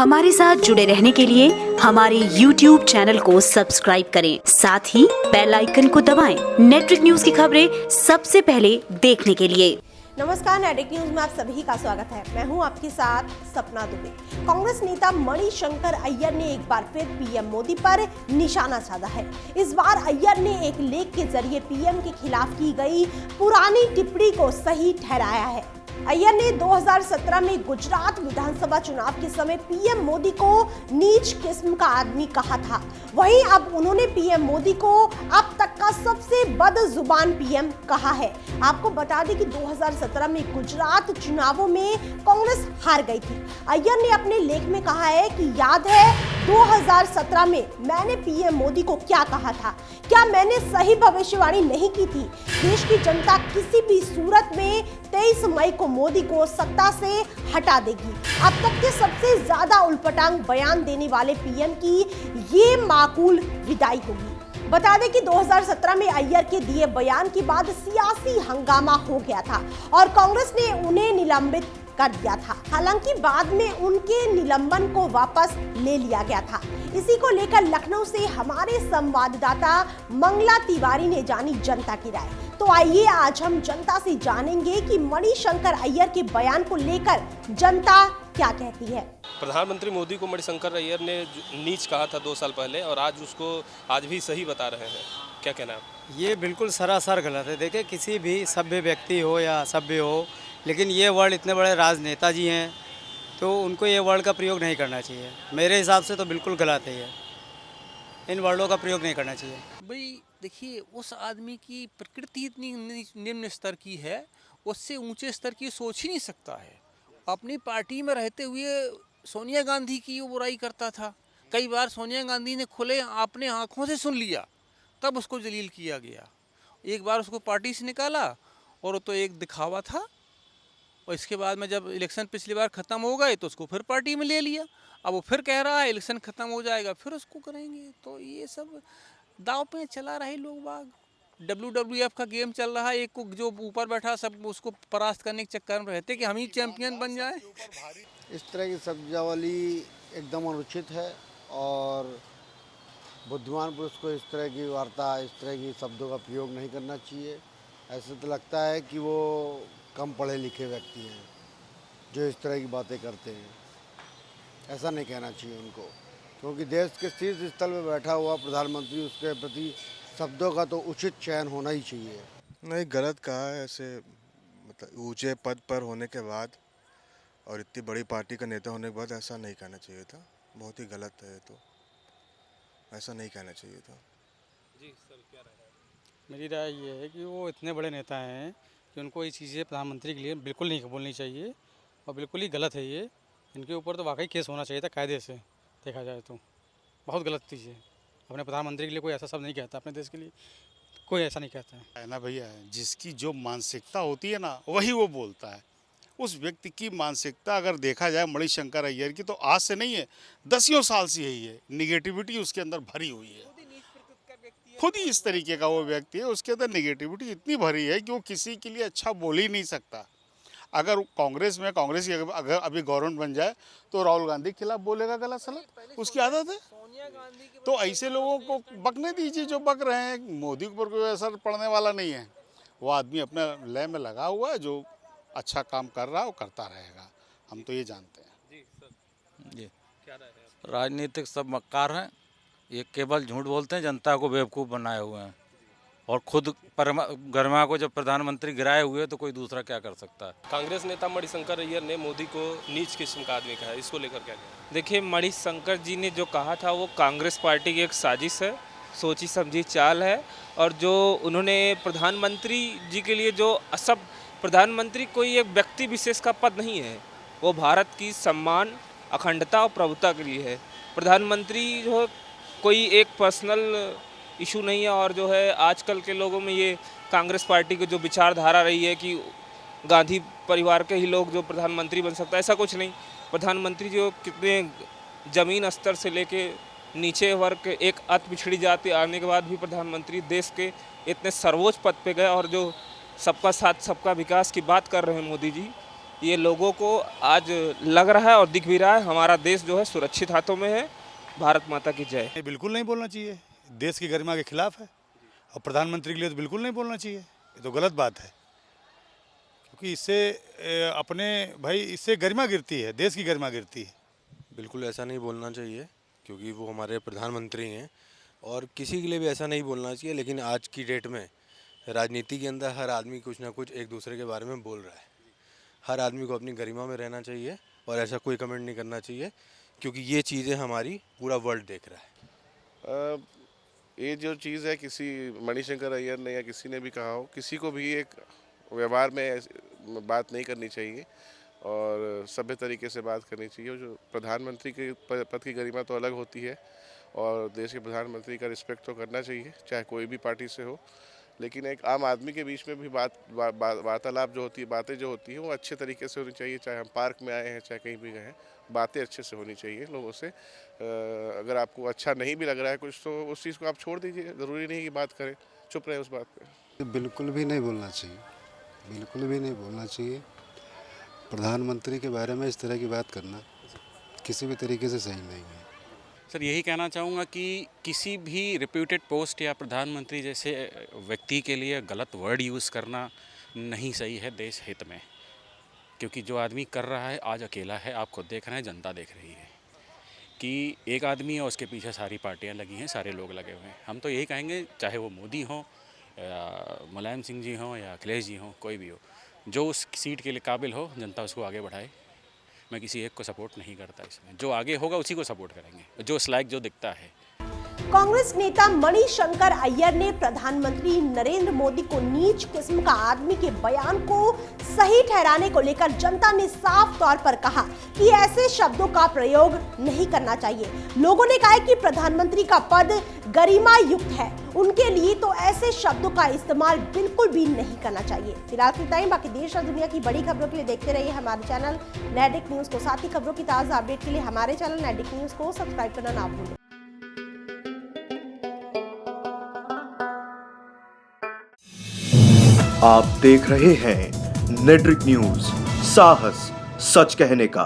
हमारे साथ जुड़े रहने के लिए हमारे YouTube चैनल को सब्सक्राइब करें, साथ ही बेल आइकन को दबाएं। नेटवर्क न्यूज की खबरें सबसे पहले देखने के लिए। नमस्कार, नेटवर्क न्यूज में आप सभी का स्वागत है। मैं हूं आपके साथ सपना दुबे। कांग्रेस नेता मणिशंकर अय्यर ने एक बार फिर पीएम मोदी पर निशाना साधा है। इस बार अय्यर ने एक लेख के जरिए पीएम के खिलाफ की गई पुरानी टिप्पणी को सही ठहराया है। अय्यर ने 2017 में गुजरात विधानसभा चुनाव के समय पीएम मोदी को नीच किस्म का आदमी कहा था। वहीं अब उन्होंने पीएम मोदी को अब तक का सबसे बदजुबान पीएम कहा है। आपको बता दें कि 2017 में गुजरात चुनावों में कांग्रेस हार गई थी। अय्यर ने अपने लेख में कहा है कि याद है 2017 में मैंने पीएम मोदी को क्या कहा था। क्या मैंने सही भविष्यवाणी नहीं की थी? देश की जनता किसी भी सूरत में 23 मई को मोदी को सत्ता से हटा देगी। अब तक के सबसे ज्यादा उलपटांग बयान देने वाले पीएम की ये माकूल विदाई होगी। बता दें कि 2017 में अय्यर के दिए बयान के बाद सियासी हंगामा हो गया था और कांग्रेस ने उन्हें निलंबित कर दिया था। हालांकि बाद में उनके निलंबन को वापस ले लिया गया था। इसी को लेकर लखनऊ से हमारे संवाददाता मंगला तिवारी ने जानी जनता की राय। तो आइए आज हम जनता से जानेंगे कि मणिशंकर अय्यर के बयान को लेकर जनता क्या कहती है। प्रधानमंत्री मोदी को मणिशंकर अय्यर ने नीच कहा था 2 साल पहले और आज उसको आज भी सही बता रहे हैं। क्या कहना है? ये बिल्कुल सरासर गलत है। देखिए, किसी भी सभ्य व्यक्ति हो या सभ्य हो, लेकिन ये वर्ड इतने बड़े राजनेता जी हैं तो उनको ये वर्ड का प्रयोग नहीं करना चाहिए। मेरे हिसाब से तो बिल्कुल गलत है। ये इन वर्डों का प्रयोग नहीं करना चाहिए। भाई देखिए, उस आदमी की प्रकृति इतनी निम्न स्तर की है, उससे ऊंचे स्तर की सोच ही नहीं सकता है। अपनी पार्टी में रहते हुए सोनिया गांधी की वो बुराई करता था। कई बार सोनिया गांधी ने खुले अपने आँखों से सुन लिया, तब उसको जलील किया गया। एक बार उसको पार्टी से निकाला और वो तो एक दिखावा था, और इसके बाद में जब इलेक्शन पिछली बार ख़त्म हो गए तो उसको फिर पार्टी में ले लिया। अब वो फिर कह रहा है इलेक्शन ख़त्म हो जाएगा फिर उसको करेंगे। तो ये सब दाव पे चला रहे लोग बाग। WWF का गेम चल रहा है। एक को जो ऊपर बैठा सब उसको परास्त करने के चक्कर में रहते कि हम ही चैंपियन बन जाए। इस तरह की शब्दावली एकदम अनुचित है और बुद्धिमान पुरुष को इस तरह की वार्ता, इस तरह की शब्दों का प्रयोग नहीं करना चाहिए। ऐसे तो लगता है कि वो कम पढ़े लिखे व्यक्ति हैं जो इस तरह की बातें करते हैं। ऐसा नहीं कहना चाहिए उनको, क्योंकि देश के शीर्ष स्थल पर बैठा हुआ प्रधानमंत्री, उसके प्रति शब्दों का तो उचित चयन होना ही चाहिए। नहीं, गलत कहा है। ऐसे मतलब ऊंचे पद पर होने के बाद और इतनी बड़ी पार्टी का नेता होने के बाद ऐसा नहीं कहना चाहिए था। बहुत ही गलत है। तो ऐसा नहीं कहना चाहिए था। जी सर, क्या राय है? मेरी राय ये है कि वो इतने बड़े नेता हैं कि उनको ये चीज़ें प्रधानमंत्री के लिए बिल्कुल नहीं बोलनी चाहिए और बिल्कुल ही गलत है ये। इनके ऊपर तो वाकई केस होना चाहिए था कायदे से, देखा जाए तो बहुत गलत चीज़ है। अपने प्रधानमंत्री के लिए कोई ऐसा शब्द नहीं कहता, अपने देश के लिए कोई ऐसा नहीं कहता है ना भैया। जिसकी जो मानसिकता होती है ना, वही वो बोलता है। उस व्यक्ति की मानसिकता अगर देखा जाए मणिशंकर अय्यर की, तो आज से नहीं है, 10 साल से यही है। निगेटिविटी उसके अंदर भरी हुई है। खुद ही इस तरीके का वो व्यक्ति है, उसके अंदर निगेटिविटी इतनी भरी है कि वो किसी के लिए अच्छा बोल ही नहीं सकता। अगर कांग्रेस की अगर अभी गवर्नमेंट बन जाए तो राहुल गांधी के खिलाफ बोलेगा गलत सलत, उसकी आदत है। तो ऐसे लोगों को बकने दीजिए जो बक रहे हैं। मोदी के ऊपर कोई असर पड़ने वाला नहीं है। वो आदमी अपने लय में लगा हुआ है, जो अच्छा काम कर रहा है वो करता रहेगा। हम तो ये जानते हैं। जी सर, जी, क्या राय है? राजनीतिक सब मक्कार हैं। ये केवल झूठ बोलते हैं, जनता को बेवकूफ़ बनाए हुए हैं और खुद गरमा को जब प्रधानमंत्री गिराए हुए तो कोई दूसरा क्या कर सकता है। कांग्रेस नेता मणिशंकर अय्यर ने मोदी को नीच किस्म का आदमी कहा है। इसको लेकर क्या कहें? देखिए, मणिशंकर जी ने जो कहा था वो कांग्रेस पार्टी की एक साजिश है, सोची समझी चाल है। और जो उन्होंने प्रधानमंत्री जी के लिए जो सब प्रधानमंत्री कोई एक व्यक्ति विशेष का पद नहीं है, वो भारत की सम्मान, अखंडता और प्रभुता के लिए है। प्रधानमंत्री जो कोई एक पर्सनल इशू नहीं है। और जो है आजकल के लोगों में ये कांग्रेस पार्टी की जो विचारधारा रही है कि गांधी परिवार के ही लोग जो प्रधानमंत्री बन सकता है, ऐसा कुछ नहीं। प्रधानमंत्री जो कितने ज़मीन स्तर से लेके नीचे वर्ग एक अति पिछड़ी जाति आने के बाद भी प्रधानमंत्री देश के इतने सर्वोच्च पद पे गए और जो सबका साथ सबका विकास की बात कर रहे हैं मोदी जी, ये लोगों को आज लग रहा है और दिख भी रहा है। हमारा देश जो है सुरक्षित हाथों में है। भारत माता की जय। ये बिल्कुल नहीं बोलना चाहिए, देश की गरिमा के खिलाफ है। और प्रधानमंत्री के लिए तो बिल्कुल नहीं बोलना चाहिए, ये तो गलत बात है, क्योंकि इससे गरिमा गिरती है, देश की गरिमा गिरती है। बिल्कुल ऐसा नहीं बोलना चाहिए, क्योंकि वो हमारे प्रधानमंत्री हैं और किसी के लिए भी ऐसा नहीं बोलना चाहिए। लेकिन आज की डेट में राजनीति के अंदर हर आदमी कुछ ना कुछ एक दूसरे के बारे में बोल रहा है। हर आदमी को अपनी गरिमा में रहना चाहिए और ऐसा कोई कमेंट नहीं करना चाहिए, क्योंकि ये चीज़ें हमारी पूरा वर्ल्ड देख रहा है। ये जो चीज़ है, किसी मणिशंकर अय्यर ने या किसी ने भी कहा हो, किसी को भी एक व्यवहार में बात नहीं करनी चाहिए और सभ्य तरीके से बात करनी चाहिए। जो प्रधानमंत्री के पद की गरिमा तो अलग होती है और देश के प्रधानमंत्री का रिस्पेक्ट तो करना चाहिए, चाहे कोई भी पार्टी से हो। लेकिन एक आम आदमी के बीच में भी वार्तालाप जो होती है, बातें जो होती हैं, वो अच्छे तरीके से होनी चाहिए। चाहे हम पार्क में आए हैं, चाहे कहीं भी गए हैं, बातें अच्छे से होनी चाहिए लोगों से। अगर आपको अच्छा नहीं भी लग रहा है कुछ, तो उस चीज़ को आप छोड़ दीजिए। ज़रूरी नहीं कि बात करें, चुप रहे उस बात पे। बिल्कुल भी नहीं बोलना चाहिए, बिल्कुल भी नहीं बोलना चाहिए। प्रधानमंत्री के बारे में इस तरह की बात करना किसी भी तरीके से सही नहीं है। सर यही कहना चाहूँगा कि किसी भी रिप्यूटेड पोस्ट या प्रधानमंत्री जैसे व्यक्ति के लिए गलत वर्ड यूज़ करना नहीं सही है देश हित में, क्योंकि जो आदमी कर रहा है आज अकेला है। आप खुद देख रहे हैं, जनता देख रही है कि एक आदमी है, उसके पीछे सारी पार्टियां लगी हैं, सारे लोग लगे हुए हैं। हम तो यही कहेंगे, चाहे वो मोदी हो या मुलायम सिंह जी हों या अखिलेश जी हों, कोई भी हो, जो उस सीट के लिए काबिल हो, जनता उसको आगे बढ़ाए। मैं किसी एक को सपोर्ट नहीं करता इसमें, जो आगे होगा उसी को सपोर्ट करेंगे, जो लायक जो दिखता है। कांग्रेस नेता मणिशंकर अय्यर ने प्रधानमंत्री नरेंद्र मोदी को नीच किस्म का आदमी के बयान को सही ठहराने को लेकर जनता ने साफ तौर पर कहा कि ऐसे शब्दों का प्रयोग नहीं करना चाहिए। लोगों ने कहा कि प्रधानमंत्री का पद गरिमा युक्त है, उनके लिए तो ऐसे शब्दों का इस्तेमाल बिल्कुल भी नहीं करना चाहिए। फिलहाल इतना ही। बाकी देश और दुनिया की बड़ी खबरों के लिए देखते रहिए हमारे चैनल नेटिक न्यूज को। साथ ही खबरों की ताज़ा अपडेट के लिए हमारे चैनल नेटिक न्यूज को सब्सक्राइब करना ना भूलें। आप देख रहे हैं नेट्रिक न्यूज, साहस सच कहने का।